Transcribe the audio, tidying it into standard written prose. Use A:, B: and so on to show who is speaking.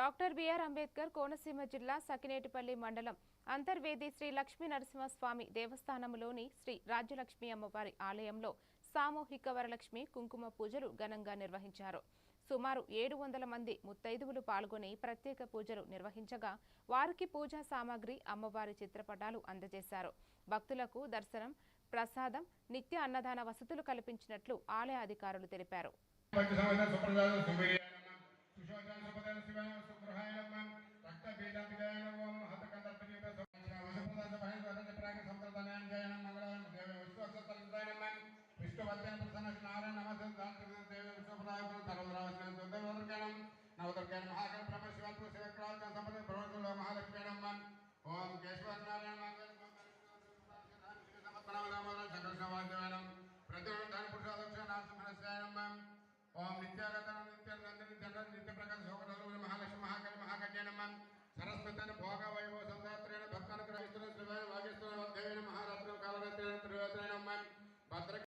A: Doctor BR Ambedkar Konaseema జిల్లా సకినేటిపల్లి మండలం అంతర్వేది శ్రీ లక్ష్మీ నరసింహస్వామి దేవస్థానంలోని శ్రీ రాజ్యలక్ష్మి అమ్మవారి ఆలయంలో సామూహిక వరలక్ష్మి కుంకుమ పూజలు ఘనంగా నిర్వహించారు. సుమారు 700 మంది ముత్తైదువులు పాల్గొని ప్రత్యేక పూజలు నిర్వహించగా వారికి పూజా సామాగ్రి, అమ్మవారి చిత్రపటాలు అందజేశారు. భక్తులకు దర్శనం, ప్రసాదం, నిత్య అన్నదాన వసతులు కల్పించినట్లు ఆలయ అధికారులు తెలిపారు.